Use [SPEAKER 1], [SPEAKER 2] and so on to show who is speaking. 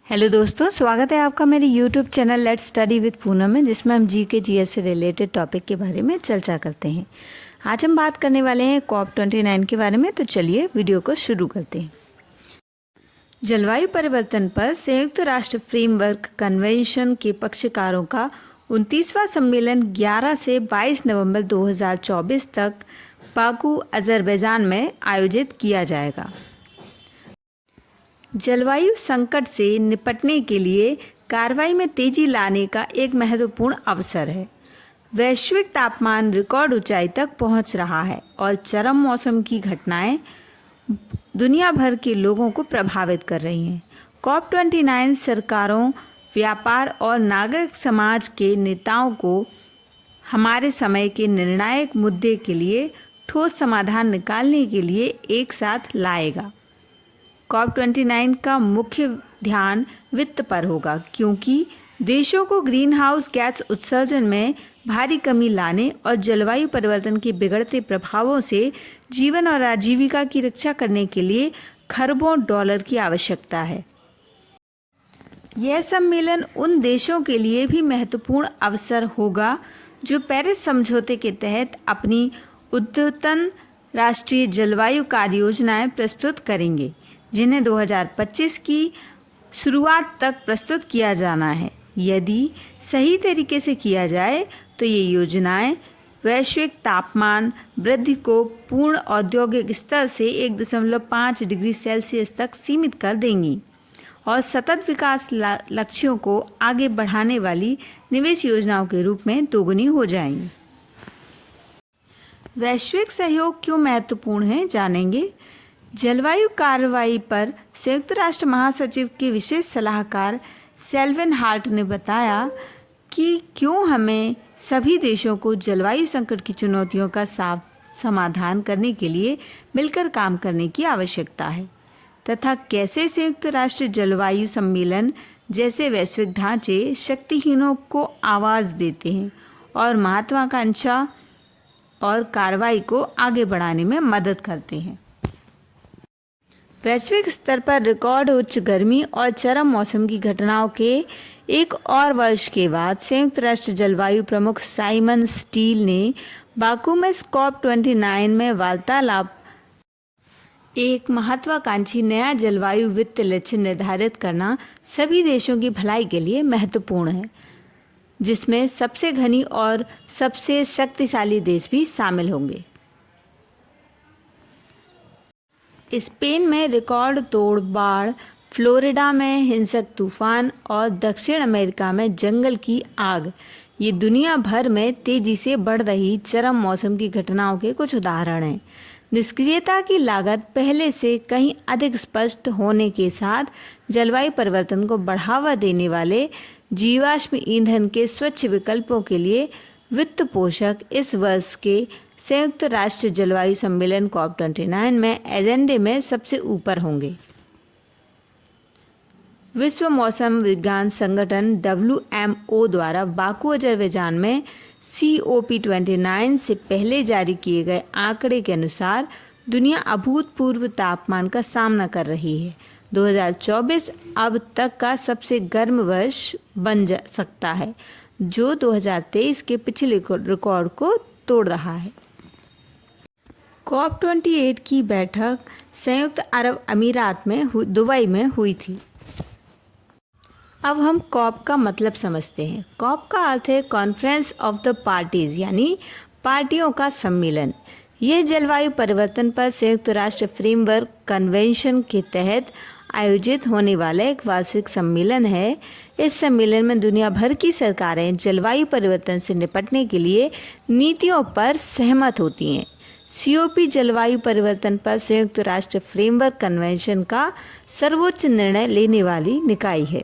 [SPEAKER 1] Hello दोस्तों, स्वागत है आपका मेरे YouTube channel let's study with Poonam में, जिसमें हम जीके जीएस से रिलेटेड टॉपिक के बारे में चर्चा करते हैं। आज हम बात करने वाले हैं COP29 के बारे में। तो चलिए वीडियो को शुरू करते हैं। जलवायु परिवर्तन पर संयुक्त राष्ट्र फ्रेमवर्क कन्वेंशन के पक्षकारों का 29वां सम्मेलन 11 से 22 नवंबर 2024 तक बाकू, अजरबैजान में आयोजित किया जाएगा। जलवायु संकट से निपटने के लिए कार्रवाई में तेजी लाने का एक महत्वपूर्ण अवसर है। वैश्विक तापमान रिकॉर्ड ऊंचाई तक पहुंच रहा है और चरम मौसम की घटनाएं दुनिया भर के लोगों को प्रभावित कर रही हैं। COP29 सरकारों, व्यापार और नागरिक समाज के नेताओं को हमारे समय के निर्णायक मुद्दे के लिए ठोस समाधान निकालने के लिए एक साथ लाएगा। COP29 का मुख्य ध्यान वित्त पर होगा, क्योंकि देशों को ग्रीन हाउस गैस उत्सर्जन में भारी कमी लाने और जलवायु परिवर्तन के बिगड़ते प्रभावों से जीवन और आजीविका की रक्षा करने के लिए खरबों डॉलर की आवश्यकता है। यह सम्मेलन उन देशों के लिए भी महत्वपूर्ण अवसर होगा जो पेरिस समझौते के तहत अपनी अद्यतन राष्ट्रीय जलवायु कार्य योजनाएं प्रस्तुत करेंगे, जिन्हें 2025 की शुरुआत तक प्रस्तुत किया जाना है। यदि सही तरीके से किया जाए तो ये योजनाएं वैश्विक तापमान वृद्धि को पूर्ण औद्योगिक स्तर से 1.5 डिग्री सेल्सियस तक सीमित कर देंगी और सतत विकास लक्ष्यों को आगे बढ़ाने वाली निवेश योजनाओं के रूप में दोगुनी हो जाएंगी। वैश्विक सहयोग क्यों महत्वपूर्ण है, जानेंगे। जलवायु कार्रवाई पर संयुक्त राष्ट्र महासचिव के विशेष सलाहकार सेल्विन हार्ट ने बताया कि क्यों हमें सभी देशों को जलवायु संकट की चुनौतियों का समाधान करने के लिए मिलकर काम करने की आवश्यकता है, तथा कैसे संयुक्त राष्ट्र जलवायु सम्मेलन जैसे वैश्विक ढांचे शक्तिहीनों को आवाज़ देते हैं और महत्वाकांक्षा और कार्रवाई को आगे बढ़ाने में मदद करते हैं। वैश्विक स्तर पर रिकॉर्ड उच्च गर्मी और चरम मौसम की घटनाओं के एक और वर्ष के बाद संयुक्त राष्ट्र जलवायु प्रमुख साइमन स्टील ने बाकू में COP29 में वार्तालाप एक महत्वाकांक्षी नया जलवायु वित्त लक्ष्य निर्धारित करना सभी देशों की भलाई के लिए महत्वपूर्ण है, जिसमें सबसे घनी और सबसे शक्तिशाली देश भी शामिल होंगे। स्पेन में रिकॉर्ड तोड़ बाढ़, फ्लोरिडा में हिंसक तूफान और दक्षिण अमेरिका में जंगल की आग, ये दुनिया भर में तेजी से बढ़ रही चरम मौसम की घटनाओं के कुछ उदाहरण हैं। निष्क्रियता की लागत पहले से कहीं अधिक स्पष्ट होने के साथ जलवायु परिवर्तन को बढ़ावा देने वाले जीवाश्म ईंधन के स्वच्छ विकल्पों के लिए वित्त पोषक इस वर्ष के संयुक्त राष्ट्र जलवायु सम्मेलन COP29 में एजेंडे में सबसे ऊपर होंगे। विश्व मौसम विज्ञान संगठन WMO द्वारा बाकू, अजरबैजान में COP29 से पहले जारी किए गए आंकड़े के अनुसार दुनिया अभूतपूर्व तापमान का सामना कर रही है। 2024 अब तक का सबसे गर्म वर्ष बन सकता है, जो 2023 के पिछले रिकॉर्ड को तोड़ रहा है। COP28 की बैठक संयुक्त अरब अमीरात में दुबई में हुई थी। अब हम COP का मतलब समझते हैं। COP का अर्थ है कॉन्फ्रेंस ऑफ द पार्टीज, यानी पार्टियों का सम्मेलन। यह जलवायु परिवर्तन पर संयुक्त राष्ट्र फ्रेमवर्क कन्वेंशन के तहत आयोजित होने वाला एक वार्षिक सम्मेलन है। इस सम्मेलन में दुनिया भर की सरकारें जलवायु परिवर्तन से निपटने के लिए नीतियों पर सहमत होती हैं। COP जलवायु परिवर्तन पर संयुक्त राष्ट्र फ्रेमवर्क कन्वेंशन का सर्वोच्च निर्णय लेने वाली निकाय है।